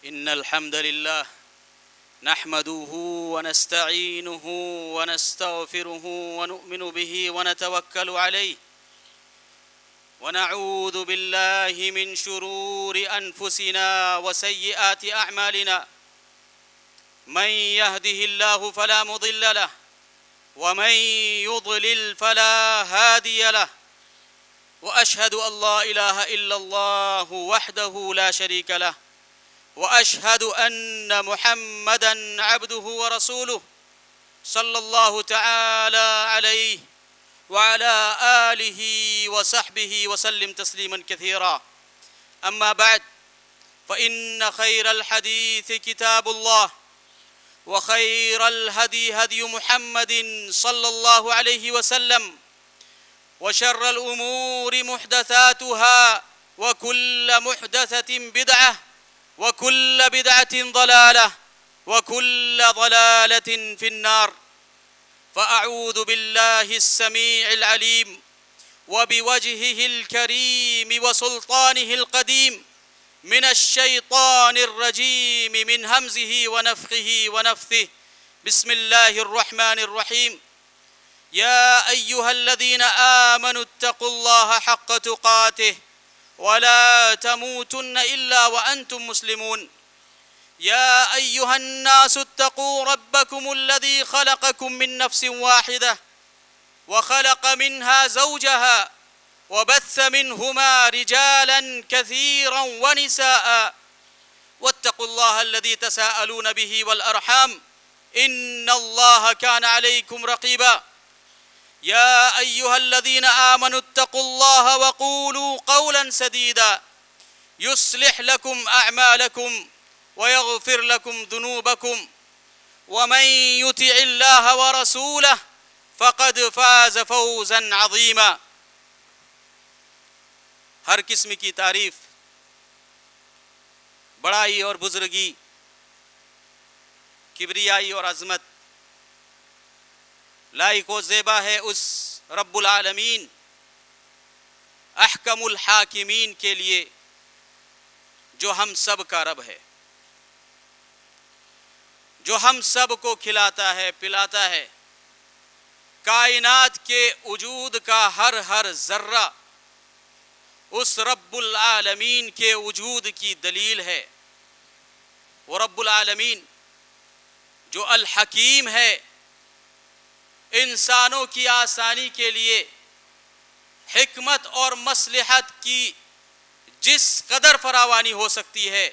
إن الحمد لله نحمده ونستعينه ونستغفره ونؤمن به ونتوكل عليه ونعوذ بالله من شرور أنفسنا وسيئات أعمالنا من يهده الله فلا مضل له ومن يضلل فلا هادي له وأشهد أن لا إله إلا الله وحده لا شريك له وأشهد أن محمدًا عبده ورسوله صلى الله تعالى عليه وعلى آله وصحبه وسلم تسليماً كثيراً. أما بعد فإن خير الحديث كتاب الله وخير الهدي هدي محمد صلى الله عليه وسلم وشر الأمور محدثاتها وكل محدثة بدعة وكل بدعة ضلالة وكل ضلالة في النار. فأعوذ بالله السميع العليم وبوجهه الكريم وسلطانه القديم من الشيطان الرجيم من همزه ونفخه ونفثه. بسم الله الرحمن الرحيم. يا أيها الذين آمنوا اتقوا الله حق تقاته ولا تموتن إلا وأنتم مسلمون. يا أيها الناس اتقوا ربكم الذي خلقكم من نفس واحدة وخلق منها زوجها وبث منهما رجالا كثيرا ونساء واتقوا الله الذي تساءلون به والأرحام إن الله كان عليكم رقيبا. يا أيها الذين آمنوا اتقوا الله وقولوا قولا سديدا يصلح لكم أعمالكم ويغفر لكم ذنوبكم ومن يطع الله ورسوله فقد فاز فوزا عظيما. ہر قسم کی تعریف، بڑائی اور بزرگی، کبریائی اور عظمت لائق و زیبا ہے اس رب العالمین احکم الحاکمین کے لیے جو ہم سب کا رب ہے، جو ہم سب کو کھلاتا ہے پلاتا ہے، کائنات کے وجود کا ہر ذرہ اس رب العالمین کے وجود کی دلیل ہے. وہ رب العالمین جو الحکیم ہے، انسانوں کی آسانی کے لیے حکمت اور مصلحت کی جس قدر فراوانی ہو سکتی ہے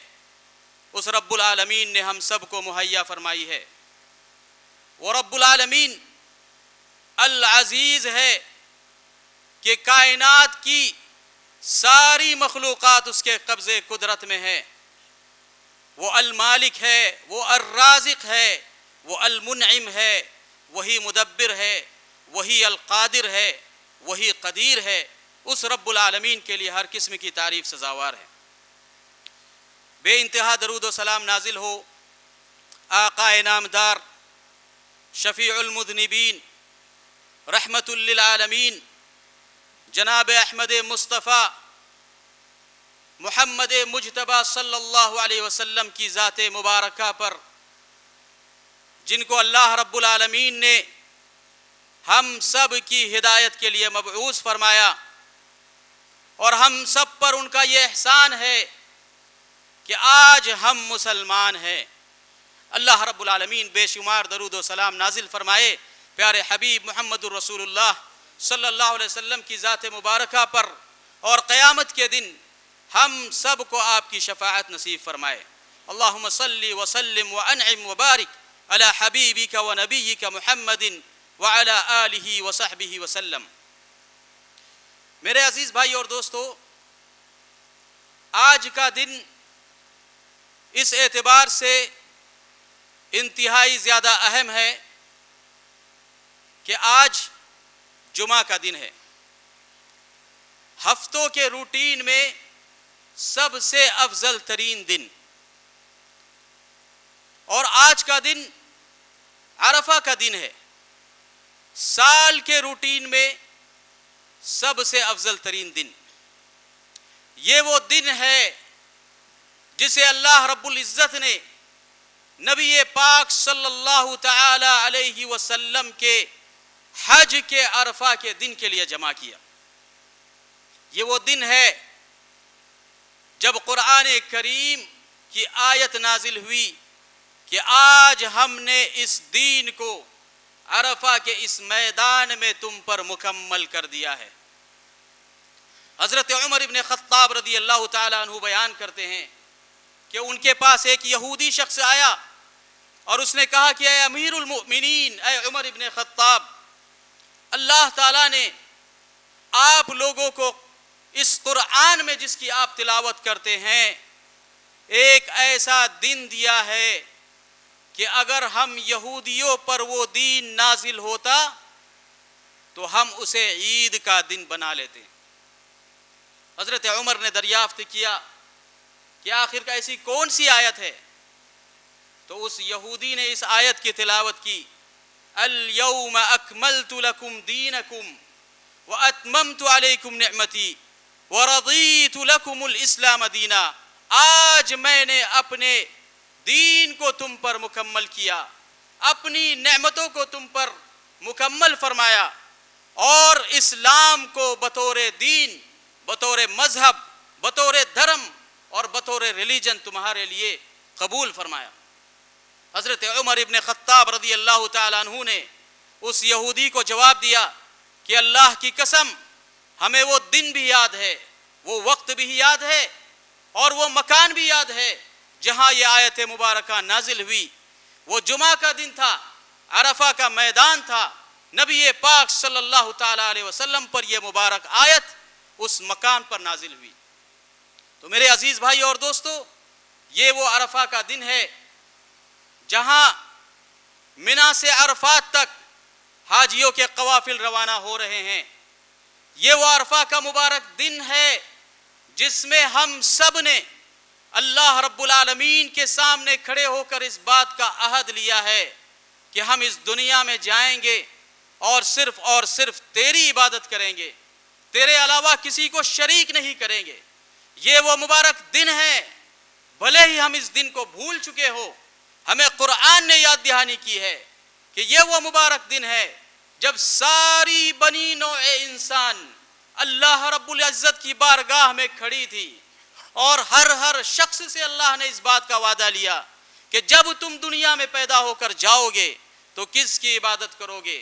اس رب العالمین نے ہم سب کو مہیا فرمائی ہے. وہ رب العالمین العزیز ہے کہ کائنات کی ساری مخلوقات اس کے قبضے قدرت میں ہے. وہ المالک ہے، وہ الرازق ہے، وہ المنعم ہے، وہی مدبر ہے، وہی القادر ہے، وہی قدیر ہے. اس رب العالمین کے لیے ہر قسم کی تعریف سزاوار ہے. بے انتہا درود و سلام نازل ہو آقا انعامدار شفیع المذنبین رحمت للعالمین جناب احمد مصطفیٰ محمد مجتبیٰ صلی اللہ علیہ وسلم کی ذات مبارکہ پر، جن کو اللہ رب العالمین نے ہم سب کی ہدایت کے لیے مبعوث فرمایا، اور ہم سب پر ان کا یہ احسان ہے کہ آج ہم مسلمان ہیں. اللہ رب العالمین بے شمار درود و سلام نازل فرمائے پیارے حبیب محمد الرسول اللہ صلی اللہ علیہ وسلم کی ذات مبارکہ پر، اور قیامت کے دن ہم سب کو آپ کی شفاعت نصیب فرمائے. اللہم صلی وسلم وانعم وبارک علی حبیبک ونبیک محمد وعلی آلہ وصحبہ وسلم. میرے عزیز بھائی اور دوستو، آج کا دن اس اعتبار سے انتہائی زیادہ اہم ہے کہ آج جمعہ کا دن ہے. ہفتوں کے روٹین میں سب سے افضل ترین دن، اور آج کا دن عرفہ کا دن ہے. سال کے روٹین میں سب سے افضل ترین دن. یہ وہ دن ہے جسے اللہ رب العزت نے نبی پاک صلی اللہ تعالی علیہ وسلم کے حج کے عرفہ کے دن کے لیے جمع کیا. یہ وہ دن ہے جب قرآن کریم کی آیت نازل ہوئی کہ آج ہم نے اس دین کو عرفہ کے اس میدان میں تم پر مکمل کر دیا ہے. حضرت عمر ابن خطاب رضی اللہ تعالیٰ عنہ بیان کرتے ہیں کہ ان کے پاس ایک یہودی شخص آیا اور اس نے کہا کہ اے امیر المؤمنین، اے عمر ابن خطاب، اللہ تعالیٰ نے آپ لوگوں کو اس قرآن میں جس کی آپ تلاوت کرتے ہیں ایک ایسا دن دیا ہے کہ اگر ہم یہودیوں پر وہ دین نازل ہوتا تو ہم اسے عید کا دن بنا لیتے. حضرت عمر نے دریافت کیا کہ آخر ایسی کون سی آیت ہے؟ تو اس یہودی نے اس آیت کی تلاوت کی، اليوم اکملت لکم دینکم واتممت علیکم نعمتی ورضیت لکم الاسلام دینا. آج میں نے اپنے دین کو تم پر مکمل کیا، اپنی نعمتوں کو تم پر مکمل فرمایا اور اسلام کو بطور دین، بطور مذہب، بطور دھرم اور بطور ریلیجن تمہارے لیے قبول فرمایا. حضرت عمر ابن خطاب رضی اللہ تعالیٰ عنہ نے اس یہودی کو جواب دیا کہ اللہ کی قسم ہمیں وہ دن بھی یاد ہے، وہ وقت بھی یاد ہے اور وہ مکان بھی یاد ہے جہاں یہ آیت مبارکہ نازل ہوئی. وہ جمعہ کا دن تھا، عرفہ کا میدان تھا، نبی پاک صلی اللہ تعالیٰ علیہ وسلم پر یہ مبارک آیت اس مکان پر نازل ہوئی. تو میرے عزیز بھائی اور دوستو، یہ وہ عرفہ کا دن ہے جہاں منی سے عرفات تک حاجیوں کے قوافل روانہ ہو رہے ہیں. یہ وہ عرفہ کا مبارک دن ہے جس میں ہم سب نے اللہ رب العالمین کے سامنے کھڑے ہو کر اس بات کا عہد لیا ہے کہ ہم اس دنیا میں جائیں گے اور صرف تیری عبادت کریں گے، تیرے علاوہ کسی کو شریک نہیں کریں گے. یہ وہ مبارک دن ہے، بھلے ہی ہم اس دن کو بھول چکے ہو، ہمیں قرآن نے یاد دہانی کی ہے کہ یہ وہ مبارک دن ہے جب ساری بنی نوع انسان اللہ رب العزت کی بارگاہ میں کھڑی تھی اور ہر شخص سے اللہ نے اس بات کا وعدہ لیا کہ جب تم دنیا میں پیدا ہو کر جاؤ گے تو کس کی عبادت کرو گے.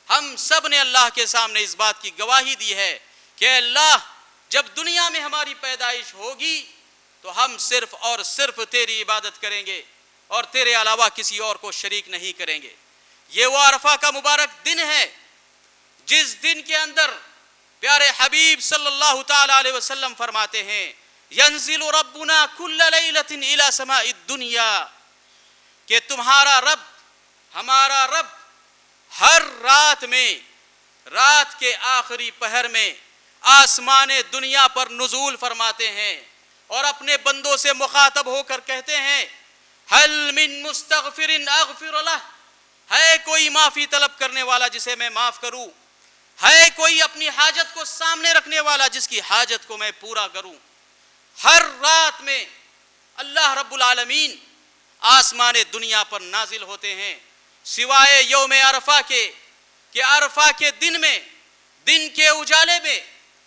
ہم سب نے اللہ کے سامنے اس بات کی گواہی دی ہے کہ اللہ جب دنیا میں ہماری پیدائش ہوگی تو ہم صرف تیری عبادت کریں گے اور تیرے علاوہ کسی اور کو شریک نہیں کریں گے. یہ وہ عرفہ کا مبارک دن ہے جس دن کے اندر پیارے حبیب صلی اللہ تعالی علیہ وسلم فرماتے ہیں ینزل ربنا کل لیلۃ الی سماء الدنیا، کہ تمہارا رب، ہمارا رب ہر رات میں، رات کے آخری پہر میں آسمان دنیا پر نزول فرماتے ہیں اور اپنے بندوں سے مخاطب ہو کر کہتے ہیں هل من مستغفر اغفر له، ہے کوئی معافی طلب کرنے والا جسے میں معاف کروں، ہے کوئی اپنی حاجت کو سامنے رکھنے والا جس کی حاجت کو میں پورا کروں. ہر رات میں اللہ رب العالمین آسمان دنیا پر نازل ہوتے ہیں سوائے یوم عرفہ کے، کہ عرفہ کے دن میں، دن کے اجالے میں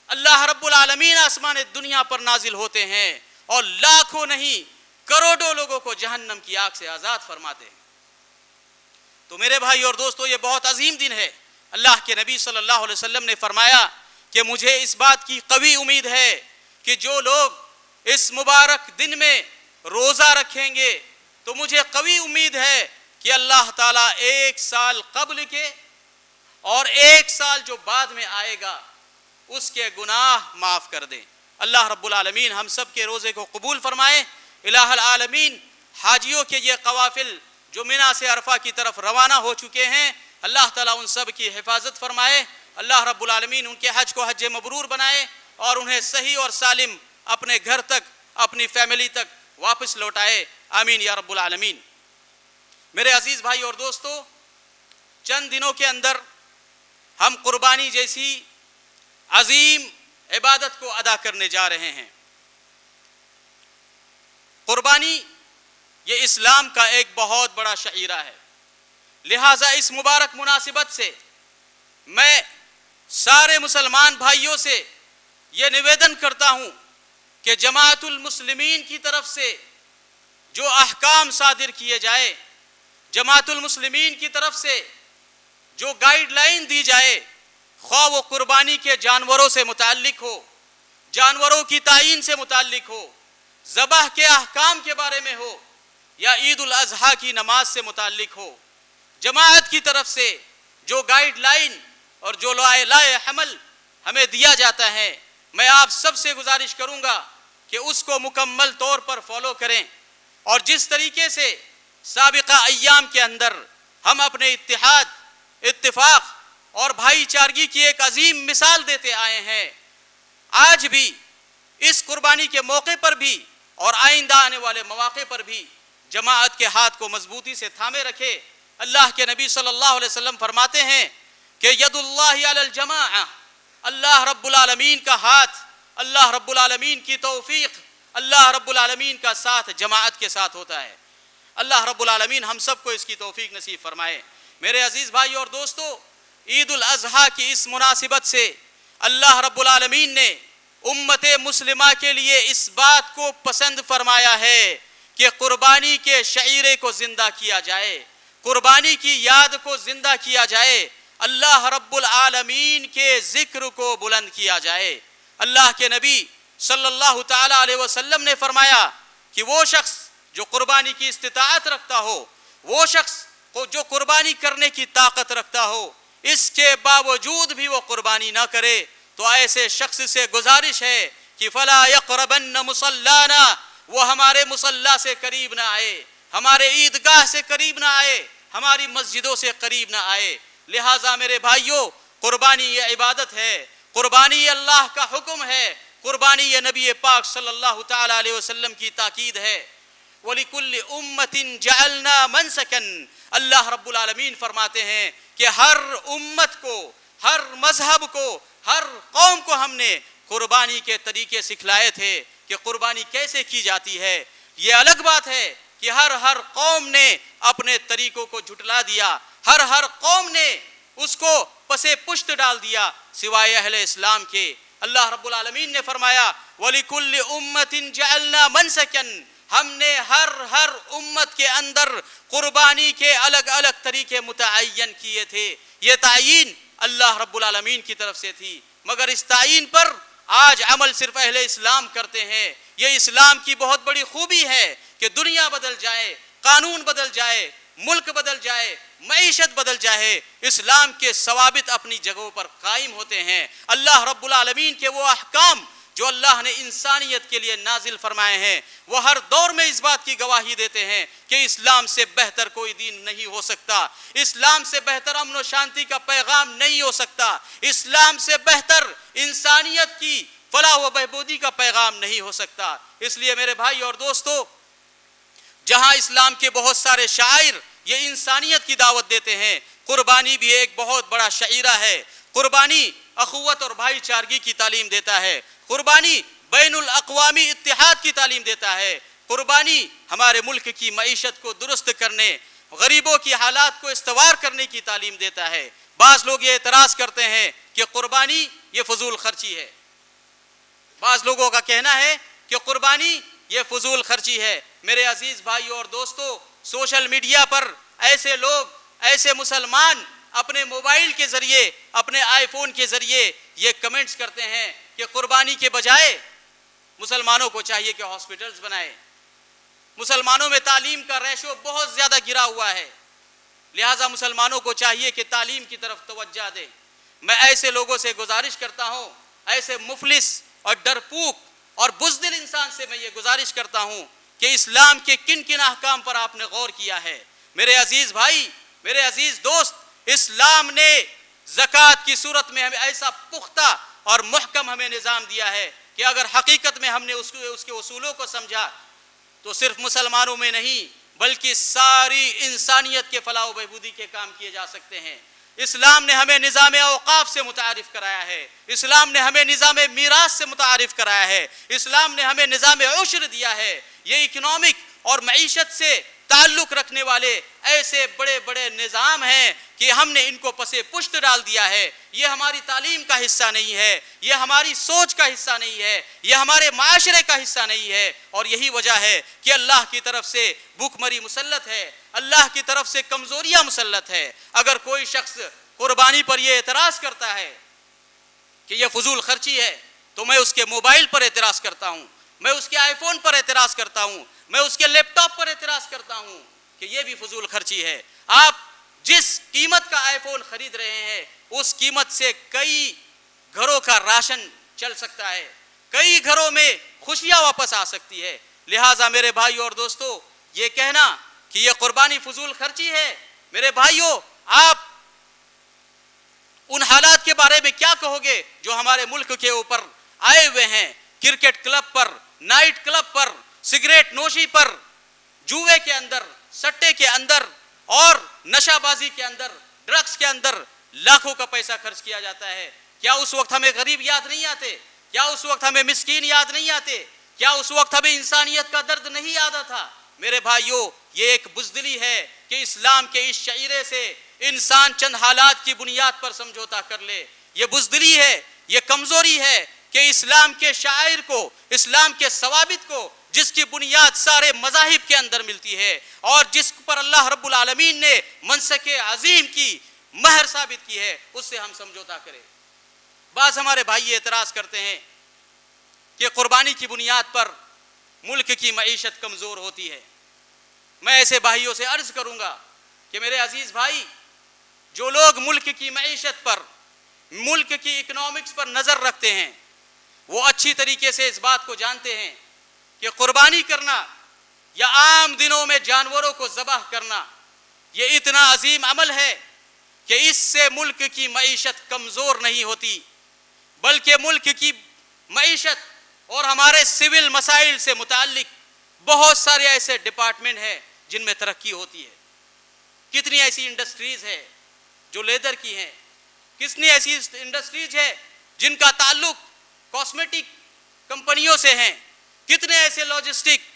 اللہ رب العالمین آسمان دنیا پر نازل ہوتے ہیں اور لاکھوں نہیں کروڑوں لوگوں کو جہنم کی آگ سے آزاد فرماتے ہیں. تو میرے بھائی اور دوستو، یہ بہت عظیم دن ہے. اللہ کے نبی صلی اللہ علیہ وسلم نے فرمایا کہ مجھے اس بات کی قوی امید ہے کہ جو لوگ اس مبارک دن میں روزہ رکھیں گے تو مجھے قوی امید ہے کہ اللہ تعالیٰ ایک سال قبل کے اور ایک سال جو بعد میں آئے گا اس کے گناہ معاف کر دیں. اللہ رب العالمین ہم سب کے روزے کو قبول فرمائے. الہ العالمین حاجیوں کے یہ قوافل جو منی سے عرفہ کی طرف روانہ ہو چکے ہیں، اللہ تعالیٰ ان سب کی حفاظت فرمائے. اللہ رب العالمین ان کے حج کو حج مبرور بنائے اور انہیں صحیح اور سالم اپنے گھر تک، اپنی فیملی تک واپس لوٹائے. آمین یا رب العالمین. میرے عزیز بھائی اور دوستو، چند دنوں کے اندر ہم قربانی جیسی عظیم عبادت کو ادا کرنے جا رہے ہیں. قربانی یہ اسلام کا ایک بہت بڑا شعیرہ ہے، لہٰذا اس مبارک مناسبت سے میں سارے مسلمان بھائیوں سے یہ نویدن کرتا ہوں کہ جماعت المسلمین کی طرف سے جو احکام صادر کیے جائے، جماعت المسلمین کی طرف سے جو گائیڈ لائن دی جائے، خواہ وہ قربانی کے جانوروں سے متعلق ہو، جانوروں کی تعین سے متعلق ہو، ذبح کے احکام کے بارے میں ہو، یا عید الاضحیٰ کی نماز سے متعلق ہو، جماعت کی طرف سے جو گائیڈ لائن اور جو لائحہ حمل ہمیں دیا جاتا ہے، میں آپ سب سے گزارش کروں گا کہ اس کو مکمل طور پر فالو کریں، اور جس طریقے سے سابقہ ایام کے اندر ہم اپنے اتحاد، اتفاق اور بھائی چارگی کی ایک عظیم مثال دیتے آئے ہیں، آج بھی اس قربانی کے موقع پر بھی اور آئندہ آنے والے مواقع پر بھی جماعت کے ہاتھ کو مضبوطی سے تھامے رکھے۔ اللہ کے نبی صلی اللہ علیہ وسلم فرماتے ہیں کہ ید اللہ علی الجماعہ، اللہ رب العالمین کا ہاتھ، اللہ رب العالمین کی توفیق، اللہ رب العالمین کا ساتھ جماعت کے ساتھ ہوتا ہے۔ اللہ رب العالمین ہم سب کو اس کی توفیق نصیب فرمائے۔ میرے عزیز بھائی اور دوستو، عید الاضحیٰ کی اس مناسبت سے اللہ رب العالمین نے امت مسلمہ کے لیے اس بات کو پسند فرمایا ہے کہ قربانی کے شعیرے کو زندہ کیا جائے، قربانی کی یاد کو زندہ کیا جائے، اللہ رب العالمین کے ذکر کو بلند کیا جائے۔ اللہ کے نبی صلی اللہ تعالی علیہ وسلم نے فرمایا کہ وہ شخص جو قربانی کی استطاعت رکھتا ہو، وہ شخص جو قربانی کرنے کی طاقت رکھتا ہو، اس کے باوجود بھی وہ قربانی نہ کرے، تو ایسے شخص سے گزارش ہے کہ فلا یقربن مصلانا، وہ ہمارے مصلی سے قریب نہ آئے، ہمارے عیدگاہ سے قریب نہ آئے، ہماری مسجدوں سے قریب نہ آئے۔ لہٰذا میرے بھائیوں، قربانی یہ عبادت ہے، قربانی یہ اللہ کا حکم ہے، قربانی یہ نبی پاک صلی اللہ تعالی علیہ وسلم کی تاکید ہے۔ وَلِكُلِّ أُمَّةٍ جَعَلْنَا مَنْسَكًا، اللہ رب العالمین فرماتے ہیں کہ ہر امت کو، ہر مذہب کو، ہر قوم کو ہم نے قربانی کے طریقے سکھلائے تھے کہ قربانی کیسے کی جاتی ہے۔ یہ الگ بات ہے کہ ہر قوم نے اپنے طریقوں کو جھٹلا دیا، ہر قوم نے اس کو پسے پشت ڈال دیا سوائے اہل اسلام کے۔ اللہ رب العالمین نے فرمایا وَلِكُلِّ أُمَّةٍ جَعَلْنَا مَنْسَكًا، ہم نے ہر امت کے اندر قربانی کے الگ الگ طریقے متعین کیے تھے۔ یہ تعین اللہ رب العالمین کی طرف سے تھی، مگر اس تعین پر آج عمل صرف اہل اسلام کرتے ہیں۔ یہ اسلام کی بہت بڑی خوبی ہے کہ دنیا بدل جائے، قانون بدل جائے، ملک بدل جائے، معیشت بدل جائے، اسلام کے ثوابت اپنی جگہوں پر قائم ہوتے ہیں۔ اللہ رب العالمین کے وہ احکام جو اللہ نے انسانیت کے لیے نازل فرمائے ہیں، وہ ہر دور میں اس بات کی گواہی دیتے ہیں کہ اسلام سے بہتر کوئی دین نہیں ہو سکتا، اسلام سے بہتر امن و شانتی کا پیغام نہیں ہو سکتا، اسلام سے بہتر انسانیت کی فلاح و بہبودی کا پیغام نہیں ہو سکتا۔ اس لیے میرے بھائی اور دوستو، جہاں اسلام کے بہت سارے شاعر یہ انسانیت کی دعوت دیتے ہیں، قربانی بھی ایک بہت بڑا شعیرہ ہے۔ قربانی اخوت اور بھائی چارگی کی تعلیم دیتا ہے، قربانی بین الاقوامی اتحاد کی تعلیم دیتا ہے، قربانی ہمارے ملک کی معیشت کو درست کرنے، غریبوں کی حالات کو استوار کرنے کی تعلیم دیتا ہے۔ بعض لوگ یہ اعتراض کرتے ہیں کہ قربانی یہ فضول خرچی ہے، بعض لوگوں کا کہنا ہے کہ قربانی یہ فضول خرچی ہے۔ میرے عزیز بھائیو اور دوستو، سوشل میڈیا پر ایسے لوگ، ایسے مسلمان اپنے موبائل کے ذریعے، اپنے آئی فون کے ذریعے یہ کمنٹس کرتے ہیں کہ قربانی کے بجائے مسلمانوں کو چاہیے کہ ہاسپٹلز بنائے، مسلمانوں میں تعلیم کا ریشو بہت زیادہ گرا ہوا ہے، لہٰذا مسلمانوں کو چاہیے کہ تعلیم کی طرف توجہ دیں۔ میں ایسے لوگوں سے گزارش کرتا ہوں، ایسے مفلس اور ڈرپوک اور بزدل انسان سے میں یہ گزارش کرتا ہوں کہ اسلام کے کن کن احکام پر آپ نے غور کیا ہے؟ میرے عزیز بھائی، میرے عزیز دوست، اسلام نے زکوٰۃ کی صورت میں ہمیں ایسا پختہ اور محکم ہمیں نظام دیا ہے کہ اگر حقیقت میں ہم نے اس کے اصولوں کو سمجھا تو صرف مسلمانوں میں نہیں بلکہ ساری انسانیت کے فلاح و بہبودی کے کام کیے جا سکتے ہیں۔ اسلام نے ہمیں نظام اوقاف سے متعارف کرایا ہے، اسلام نے ہمیں نظام میراث سے متعارف کرایا ہے، اسلام نے ہمیں نظام عشر دیا ہے، یہ اکنامک اور معیشت سے تعلق رکھنے والے ایسے بڑے بڑے نظام ہیں کہ ہم نے ان کو پسے پشت ڈال دیا ہے. یہ ہماری تعلیم کا حصہ نہیں ہے, یہ ہماری سوچ کا حصہ نہیں ہے, یہ ہمارے معاشرے کا حصہ نہیں ہے. اور یہی وجہ ہے کہ اللہ کی طرف سے بھوک مری مسلط ہے, اللہ کی طرف سے کمزوریاں مسلط ہے. اگر کوئی شخص قربانی پر یہ اعتراض کرتا ہے کہ یہ فضول خرچی ہے, تو میں اس کے موبائل پر اعتراض کرتا ہوں, میں اس کے آئی فون پر اعتراض کرتا ہوں, میں اس کے لیپ ٹاپ پر اعتراض کرتا ہوں کہ یہ بھی فضول خرچی ہے. آپ جس قیمت کا آئی فون خرید رہے ہیں اس قیمت سے کئی گھروں کا راشن چل سکتا ہے, کئی گھروں میں خوشیاں واپس آ سکتی ہے. لہٰذا میرے بھائیو اور دوستو, یہ کہنا کہ یہ قربانی فضول خرچی ہے, میرے بھائیو آپ ان حالات کے بارے میں کیا کہو گے جو ہمارے ملک کے اوپر آئے ہوئے ہیں؟ کرکٹ کلب پر, نائٹ کلب پر, سگریٹ نوشی پر, جوئے کے اندر, سٹے کے اندر اور نشہ بازی کے اندر, ڈرگس کے اندر لاکھوں کا پیسہ خرچ کیا جاتا ہے. کیا اس وقت ہمیں غریب یاد نہیں آتے؟ کیا اس وقت ہمیں مسکین یاد نہیں آتے؟ کیا اس وقت ہمیں انسانیت کا درد نہیں آتا تھا؟ میرے بھائیو, یہ ایک بزدلی ہے کہ اسلام کے اس شعیرے سے انسان چند حالات کی بنیاد پر سمجھوتا کر لے. یہ بزدلی ہے, یہ کمزوری ہے کہ اسلام کے شاعر کو, اسلام کے ثوابت کو, جس کی بنیاد سارے مذاہب کے اندر ملتی ہے اور جس پر اللہ رب العالمین نے منسک عظیم کی مہر ثابت کی ہے, اس سے ہم سمجھوتا کریں. بعض ہمارے بھائی اعتراض کرتے ہیں کہ قربانی کی بنیاد پر ملک کی معیشت کمزور ہوتی ہے. میں ایسے بھائیوں سے عرض کروں گا کہ میرے عزیز بھائی, جو لوگ ملک کی معیشت پر, ملک کی اکنامکس پر نظر رکھتے ہیں, وہ اچھی طریقے سے اس بات کو جانتے ہیں کہ قربانی کرنا یا عام دنوں میں جانوروں کو ذبح کرنا یہ اتنا عظیم عمل ہے کہ اس سے ملک کی معیشت کمزور نہیں ہوتی, بلکہ ملک کی معیشت اور ہمارے سول مسائل سے متعلق بہت سارے ایسے ڈپارٹمنٹ ہیں جن میں ترقی ہوتی ہے. کتنی ایسی انڈسٹریز ہیں جو لیدر کی ہیں, کتنی ایسی انڈسٹریز ہیں جن کا تعلق کاسمیٹک کمپنیوں سے ہیں, کتنے ایسے لاجسٹک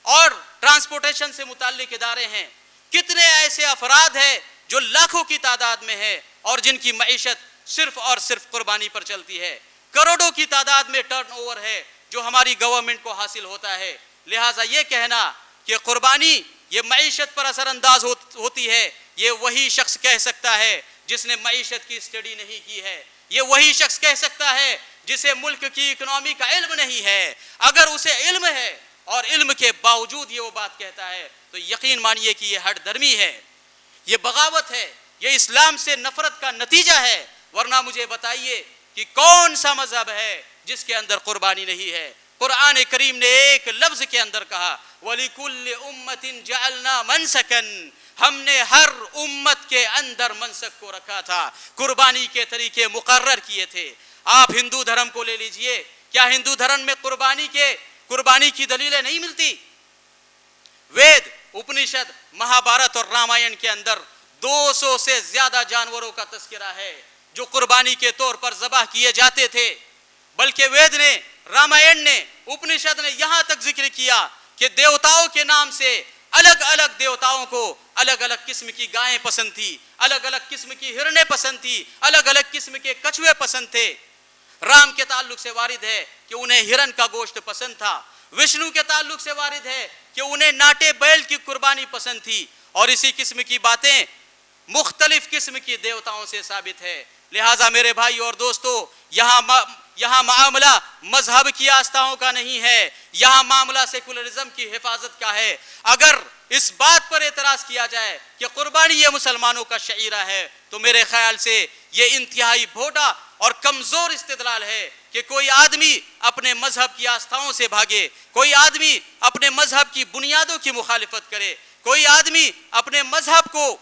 اور ٹرانسپورٹیشن سے متعلق ادارے ہیں, کتنے ایسے افراد ہیں جو لاکھوں کی تعداد میں ہیں اور جن کی معیشت صرف اور صرف قربانی پر چلتی ہے. کروڑوں کی تعداد میں ٹرن اوور ہے جو ہماری گورنمنٹ کو حاصل ہوتا ہے. لہٰذا یہ کہنا کہ قربانی یہ معیشت پر اثر انداز ہوتی ہے, یہ وہی شخص کہہ سکتا ہے جس نے معیشت کی اسٹڈی نہیں کی ہے, یہ وہی شخص کہہ سکتا ہے جسے ملک کی اکنامی کا علم نہیں ہے. اگر اسے علم ہے اور علم کے باوجود یہ وہ بات کہتا ہے تو یقین مانیے کہ یہ ہٹ درمی ہے, یہ بغاوت ہے, یہ اسلام سے نفرت کا نتیجہ ہے. ورنہ مجھے بتائیے کہ کون سا مذہب ہے جس کے اندر قربانی نہیں ہے؟ قرآن کریم نے ایک لفظ کے اندر کہا وَلِكُلِّ أُمَّةٍ جَعَلْنَا مَنْسَكًا, ہم نے ہر امت کے اندر منسک کو رکھا تھا, قربانی کے طریقے مقرر کیے تھے. آپ ہندو دھرم کو لے لیجئے, کیا ہندو دھرم میں قربانی کی دلیلیں نہیں ملتی؟ وید, اپنشد, مہابھارت اور رامائن کے اندر 200 سے زیادہ جانوروں کا تذکرہ ہے جو قربانی کے طور پر ذبح کیے جاتے تھے. بلکہ وید نے, رامائن نے, اپنشد نے یہاں تک ذکر کیا کہ دیوتاؤں کے نام سے الگ الگ دیوتاؤں کو الگ الگ قسم کی گائیں پسند تھی, الگ الگ قسم کی ہرنیں پسند تھی, الگ الگ قسم کے کچھوے پسند تھے. رام کے تعلق سے وارد ہے کہ انہیں ہرن کا گوشت پسند تھا, وشنو کے تعلق سے وارد ہے کہ انہیں ناٹے بیل کی قربانی پسند تھی, اور اسی قسم کی باتیں مختلف قسم کی دیوتاؤں سے ثابت ہے. لہٰذا میرے بھائی اور دوستو, یہاں معاملہ مذہب کی آستھاؤں کا نہیں ہے, یہاں معاملہ سیکولرزم کی حفاظت کا ہے. اگر اس بات پر اعتراض کیا جائے کہ قربانی یہ مسلمانوں کا شعیرہ ہے تو میرے خیال سے یہ انتہائی بھوٹا اور کمزور استدلال ہے کہ کوئی آدمی اپنے مذہب کی آستھاؤں سے بھاگے, کوئی آدمی اپنے مذہب کی بنیادوں کی مخالفت کرے, کوئی آدمی اپنے مذہب کو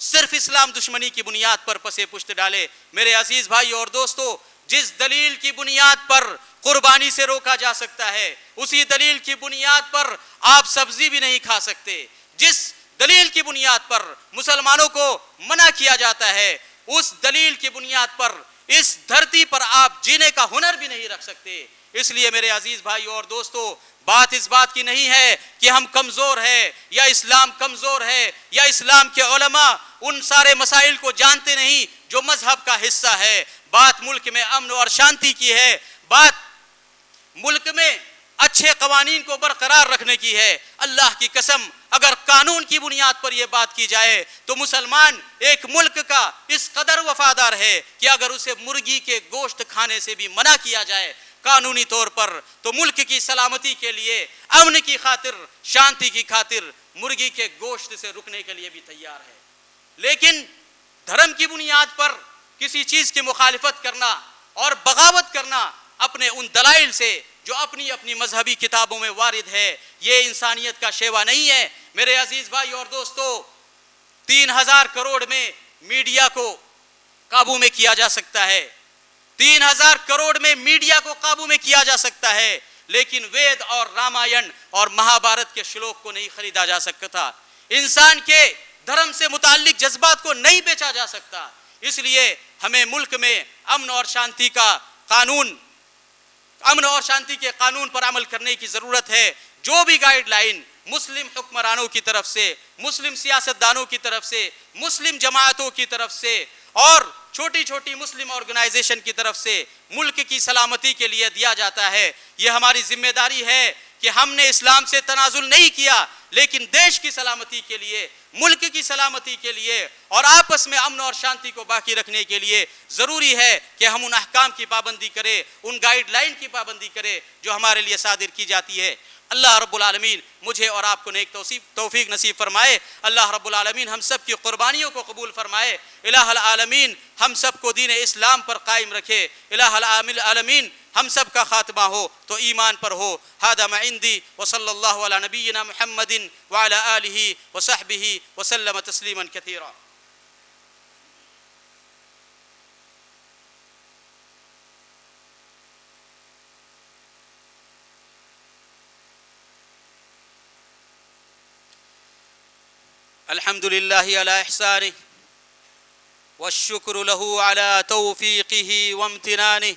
صرف اسلام دشمنی کی بنیاد پر پسے پشت ڈالے. میرے عزیز بھائی اور دوستو, جس دلیل کی بنیاد پر قربانی سے روکا جا سکتا ہے اسی دلیل کی بنیاد پر آپ سبزی بھی نہیں کھا سکتے. جس دلیل کی بنیاد پر مسلمانوں کو منع کیا جاتا ہے اس دلیل کی بنیاد پر اس دھرتی پر آپ جینے کا ہنر بھی نہیں رکھ سکتے. اس لیے میرے عزیز بھائی اور دوستو, بات اس بات کی نہیں ہے کہ ہم کمزور ہیں یا اسلام کمزور ہے یا اسلام کے علماء ان سارے مسائل کو جانتے نہیں جو مذہب کا حصہ ہے. بات ملک میں امن اور شانتی کی ہے، بات ملک میں اچھے قوانین کو برقرار رکھنے کی ہے. اللہ کی قسم اگر قانون کی بنیاد پر یہ بات کی جائے تو مسلمان ایک ملک کا اس قدر وفادار ہے کہ اگر اسے مرغی کے گوشت کھانے سے بھی منع کیا جائے قانونی طور پر تو ملک کی سلامتی کے لیے، امن کی خاطر، شانتی کی خاطر مرغی کے گوشت سے رکنے کے لیے بھی تیار ہے. لیکن دھرم کی بنیاد پر کسی چیز کی مخالفت کرنا اور بغاوت کرنا اپنے ان دلائل سے جو اپنی اپنی مذہبی کتابوں میں وارد ہے، یہ انسانیت کا شیوا نہیں ہے. میرے عزیز بھائی اور دوستو، 3000 کروڑ میں میڈیا کو قابو میں کیا جا سکتا ہے، 3000 کروڑ میں میڈیا کو قابو میں کیا جا سکتا ہے، لیکن وید اور رامائن اور مہابھارت کے شلوک کو نہیں خریدا جا سکتا. انسان کے دھرم سے متعلق جذبات کو نہیں بیچا جا سکتا. اس لیے ہمیں ملک میں امن اور شانتی کے قانون پر عمل کرنے کی ضرورت ہے. جو بھی گائیڈ لائن مسلم حکمرانوں کی طرف سے، مسلم سیاستدانوں کی طرف سے، مسلم جماعتوں کی طرف سے اور چھوٹی چھوٹی مسلم آرگنائزیشن کی طرف سے ملک کی سلامتی کے لیے دیا جاتا ہے، یہ ہماری ذمہ داری ہے کہ ہم نے اسلام سے تنازل نہیں کیا، لیکن دیش کی سلامتی کے لیے، ملک کی سلامتی کے لیے اور آپس میں امن اور شانتی کو باقی رکھنے کے لیے ضروری ہے کہ ہم ان احکام کی پابندی کریں، ان گائیڈ لائن کی پابندی کریں جو ہمارے لیے صادر کی جاتی ہے. اللہ رب العالمین مجھے اور آپ کو نیک توفیق نصیب فرمائے. اللہ رب العالمین ہم سب کی قربانیوں کو قبول فرمائے. الہ العالمین ہم سب کو دین اسلام پر قائم رکھے. الہ العالمین ہم سب کا خاتمہ ہو تو ایمان پر ہو. ھذا ما عندی وصلی اللہ علی نبینا محمد وعلی آلہ وصحبہ وسلم تسلیما کثیرا. الحمد لله على إحسانه والشكر له على توفيقه وامتنانه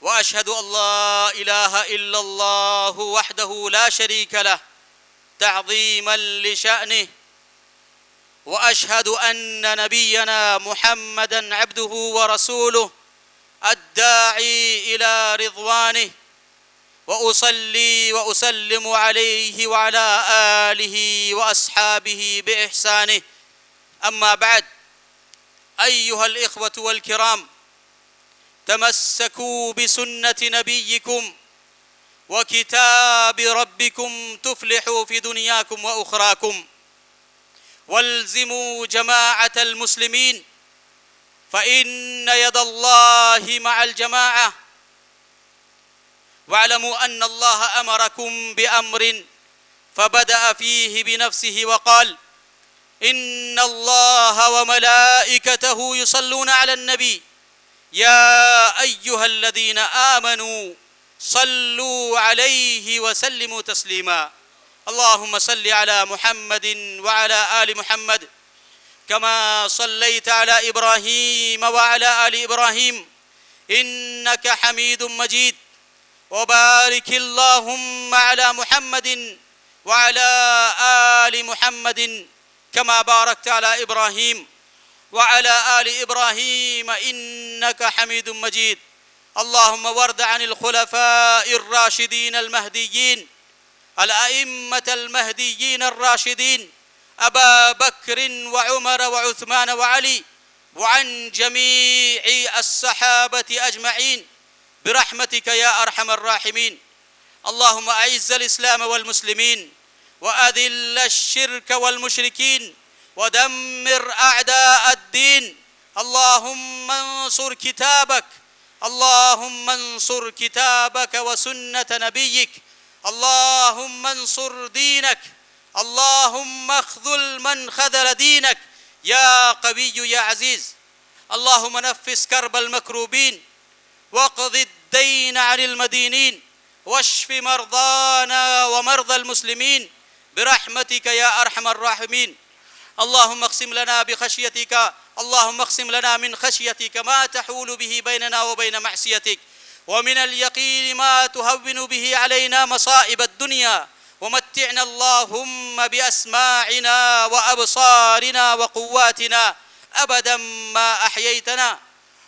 وأشهد أن لا إله إلا الله وحده لا شريك له تعظيما لشأنه وأشهد أن نبينا محمدا عبده ورسوله الداعي إلى رضوانه وأصلي وأسلم عليه وعلى آله وأصحابه بإحسانه. أما بعد، أيها الإخوة والكرام، تمسكوا بسنة نبيكم وكتاب ربكم تفلحوا في دنياكم وأخراكم، والزموا جماعة المسلمين فإن يد الله مع الجماعة. واعلموا أن الله أمركم بأمر فبدأ فيه بنفسه وقال: إن الله وملائكته يصلون على النبي يا أيها الذين آمنوا صلوا عليه وسلموا تسليما. اللهم صل على محمد وعلى آل محمد كما صليت على إبراهيم وعلى آل إبراهيم إنك حميد مجيد. وبارك اللهم على محمد وعلى آل محمد كما باركت على إبراهيم وعلى آل إبراهيم إنك حميد مجيد. اللهم وارض عن الخلفاء الراشدين المهديين الأئمة المهديين الراشدين أبا بكر وعمر وعثمان وعلي وعن جميع الصحابة أجمعين برحمتك يا أرحم الراحمين. اللهم أعز الإسلام والمسلمين وأذل الشرك والمشركين ودمر أعداء الدين. اللهم انصر كتابك، اللهم انصر كتابك وسنة نبيك، اللهم انصر دينك، اللهم اخذل من خذل دينك يا قوي يا عزيز. اللهم نفس كرب المكروبين واقض الدين عن المدينين واشف مرضانا ومرضى المسلمين برحمتك يا أرحم الراحمين. اللهم اقسم لنا بخشيتك، اللهم اقسم لنا من خشيتك ما تحول به بيننا وبين معصيتك، ومن اليقين ما تهون به علينا مصائب الدنيا، ومتعنا اللهم بأسماعنا وأبصارنا وقواتنا أبدا ما أحييتنا،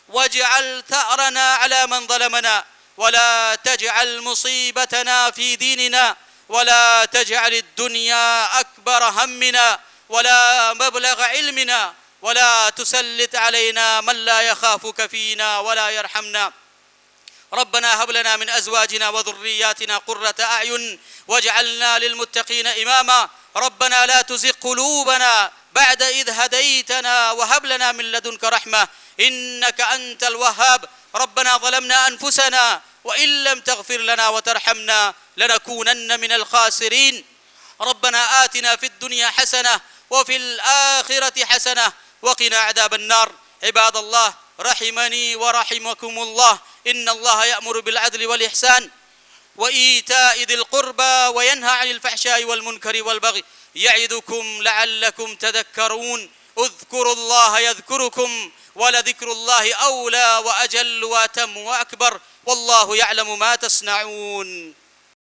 واجعل ثأرنا على من ظلمنا، ولا تجعل مصيبتنا في ديننا، ولا تجعل الدنيا أكبر همنا ولا مبلغ علمنا، ولا تسلط علينا من لا يخافك فينا ولا يرحمنا. ربنا هب لنا من أزواجنا وذرياتنا قرة أعين واجعلنا للمتقين إماما. ربنا لا تزغ قلوبنا بعد إذ هديتنا وهب لنا من لدنك رحمة إنك أنت الوهاب. ربنا ظلمنا أنفسنا وإن لم تغفر لنا وترحمنا لنكونن من الخاسرين. ربنا آتنا في الدنيا حسنة وفي الآخرة حسنة وقنا عذاب النار. عباد الله، رحمني ورحمكم الله، إن الله يأمر بالعدل والإحسان وإيتاء ذي القربى وينهى عن الفحشاء والمنكر والبغي يعظكم لعلكم تذكرون. اذكروا الله يذكركم ولذكر الله أولى وأجل وأتم وأكبر، والله يعلم ما تصنعون.